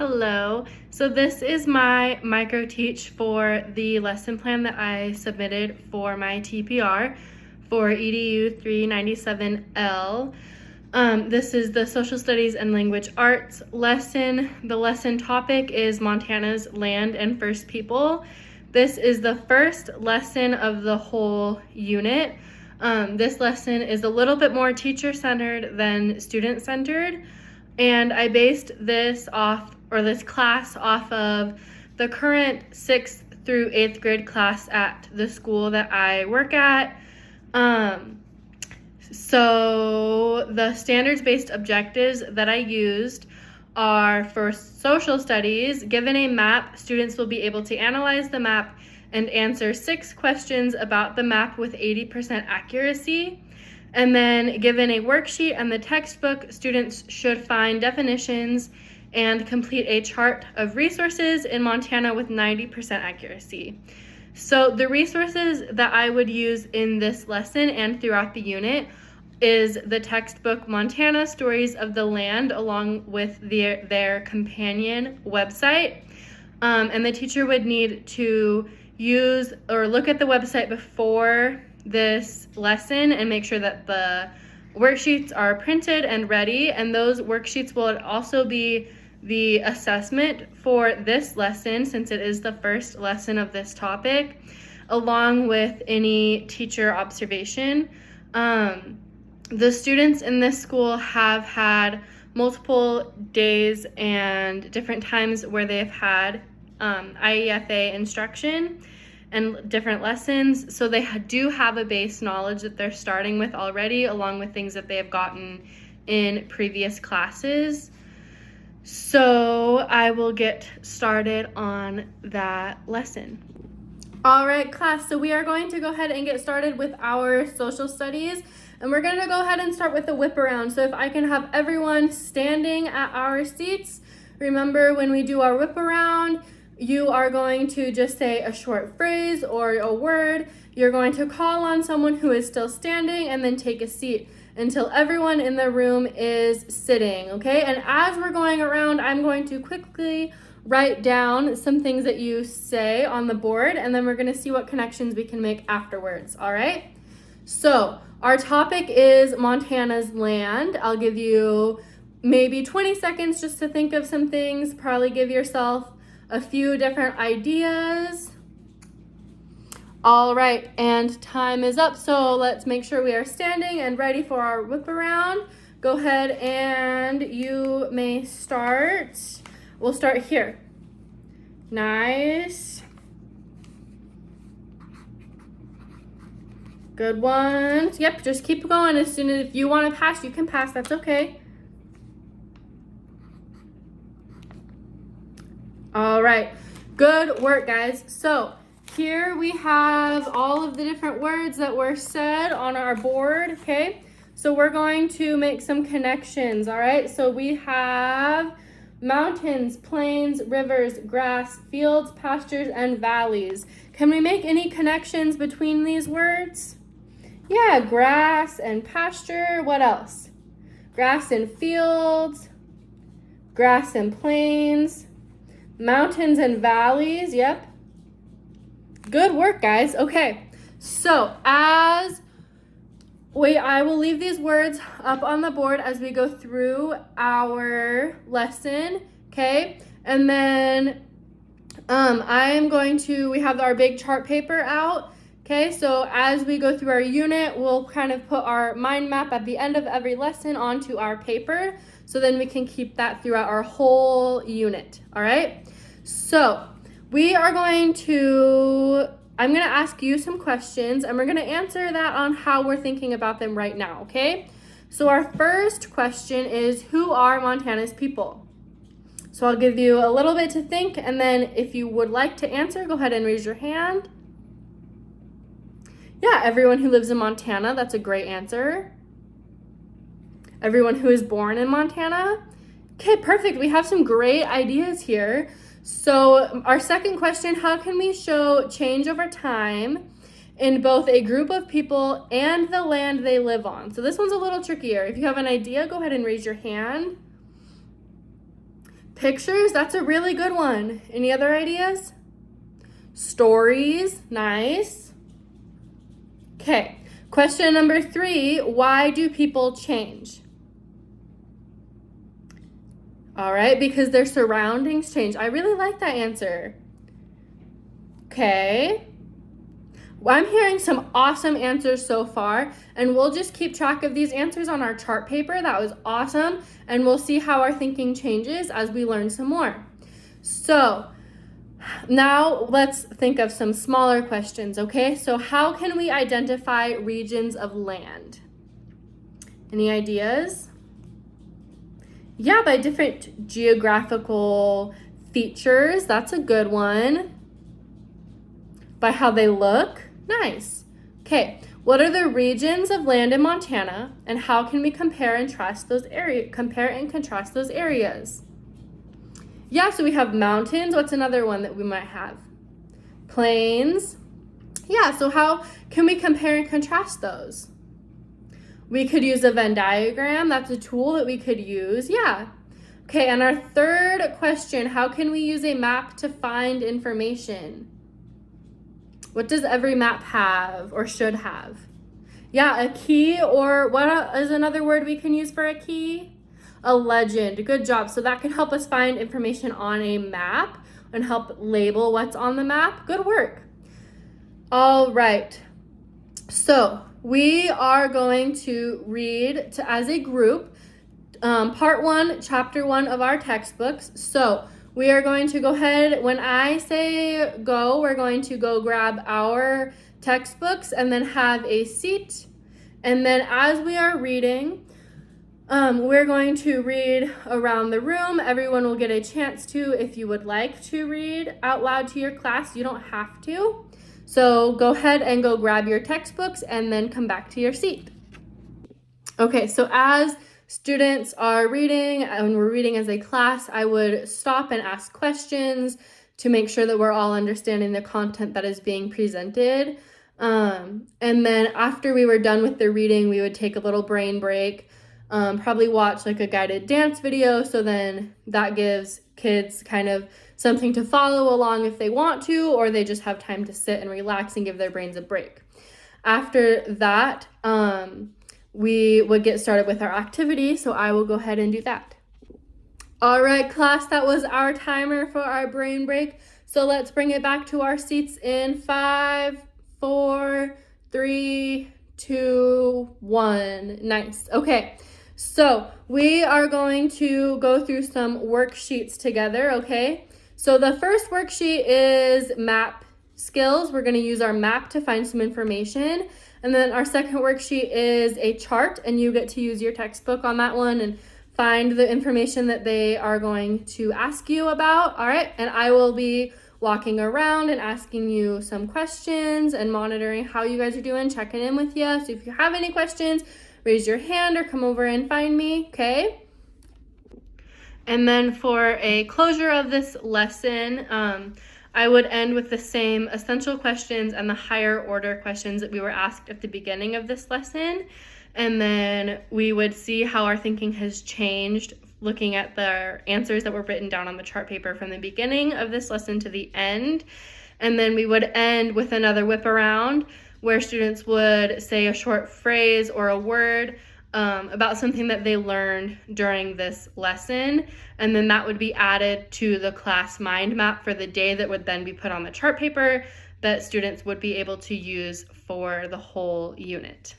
Hello. So this is my MicroTeach for the lesson plan that I submitted for my TPR for EDU 397L. This is the Social Studies and Language Arts lesson. The lesson topic is Montana's Land and First People. This is the first lesson of the whole unit. This lesson is a little bit more teacher-centered than student-centered, and I based this class off of the current 6th through 8th grade class at the school that I work at. So the standards-based objectives that I used are for social studies. Given a map, students will be able to analyze the map and answer 6 questions about the map with 80% accuracy. And then given a worksheet and the textbook, students should find definitions and complete a chart of resources in Montana with 90% accuracy. So the resources that I would use in this lesson and throughout the unit is the textbook Montana Stories of the Land, along with their companion website. And the teacher would need to use or look at the website before this lesson and make sure that the worksheets are printed and ready. And those worksheets will also be the assessment for this lesson, since it is the first lesson of this topic, along with any teacher observation. The students in this school have had multiple days and different times where they've had IEFA instruction and different lessons, so they do have a base knowledge that they're starting with already, along with things that they have gotten in previous classes. So I will get started on that lesson. All right, class, so we are going to go ahead and get started with our social studies, and we're going to go ahead and start with the whip around. So if I can have everyone standing at our seats. Remember, when we do our whip around, you are going to just say a short phrase or a word. You're going to call on someone who is still standing and then take a seat until everyone in the room is sitting, okay? And as we're going around, I'm going to quickly write down some things that you say on the board, and then we're gonna see what connections we can make afterwards, all right? So our topic is Montana's land. I'll give you maybe 20 seconds just to think of some things, probably give yourself a few different ideas. All right, and time is up, so let's make sure we are standing and ready for our whip around. Go ahead and you may start. We'll start here. Nice. Good ones. Yep, just keep going. As soon as if you want to pass, you can pass, that's okay. All right, good work, guys. So here we have all of the different words that were said on our board, okay? So we're going to make some connections, all right? So we have mountains, plains, rivers, grass, fields, pastures, and valleys. Can we make any connections between these words? Yeah, grass and pasture. What else? Grass and fields, grass and plains, mountains and valleys, yep. Good work, guys. Okay, so I will leave these words up on the board as we go through our lesson, okay? And then we have our big chart paper out, okay? So as we go through our unit, we'll kind of put our mind map at the end of every lesson onto our paper, so then we can keep that throughout our whole unit, all right? So I'm going to ask you some questions, and we're going to answer that on how we're thinking about them right now, okay? So our first question is, who are Montana's people? So I'll give you a little bit to think, and then if you would like to answer, go ahead and raise your hand. Yeah, everyone who lives in Montana, that's a great answer. Everyone who is born in Montana? Okay, perfect. We have some great ideas here. So our second question, how can we show change over time in both a group of people and the land they live on? So this one's a little trickier. If you have an idea, go ahead and raise your hand. Pictures, that's a really good one. Any other ideas? Stories, nice. Okay, question number 3, why do people change? All right, because their surroundings change. I really like that answer. Okay. Well, I'm hearing some awesome answers so far, and we'll just keep track of these answers on our chart paper. That was awesome, and we'll see how our thinking changes as we learn some more. So now let's think of some smaller questions, okay? So how can we identify regions of land? Any ideas? Yeah, by different geographical features. That's a good one. By how they look. Nice. Okay, what are the regions of land in Montana, and how can we compare and contrast those areas? Yeah, so we have mountains. What's another one that we might have? Plains. Yeah, so how can we compare and contrast those? We could use a Venn diagram. That's a tool that we could use. Yeah. Okay, and our third question, how can we use a map to find information? What does every map have or should have? Yeah, a key, or what is another word we can use for a key? A legend. Good job. So that can help us find information on a map and help label what's on the map. Good work. All right. So we are going to read as a group part 1, chapter 1 of our textbooks. So we are going to go ahead, when I say go, we're going to go grab our textbooks and then have a seat. And then as we are reading, we're going to read around the room. Everyone will get a chance to, if you would like to read out loud to your class, you don't have to. So go ahead and go grab your textbooks and then come back to your seat. Okay, so as students are reading and we're reading as a class, I would stop and ask questions to make sure that we're all understanding the content that is being presented. And then after we were done with the reading, we would take a little brain break, probably watch like a guided dance video. So then that gives kids kind of something to follow along if they want to, or they just have time to sit and relax and give their brains a break. After that, we would get started with our activity, so I will go ahead and do that. All right, class, that was our timer for our brain break. So let's bring it back to our seats in 5, 4, 3, 2, 1. Nice. Okay, so we are going to go through some worksheets together, okay? So the first worksheet is map skills. We're going to use our map to find some information. And then our second worksheet is a chart, and you get to use your textbook on that one and find the information that they are going to ask you about. All right, and I will be walking around and asking you some questions and monitoring how you guys are doing, checking in with you. So if you have any questions, raise your hand or come over and find me, okay? And then for a closure of this lesson, I would end with the same essential questions and the higher order questions that we were asked at the beginning of this lesson. And then we would see how our thinking has changed looking at the answers that were written down on the chart paper from the beginning of this lesson to the end. And then we would end with another whip around where students would say a short phrase or a word about something that they learned during this lesson, and then that would be added to the class mind map for the day that would then be put on the chart paper that students would be able to use for the whole unit.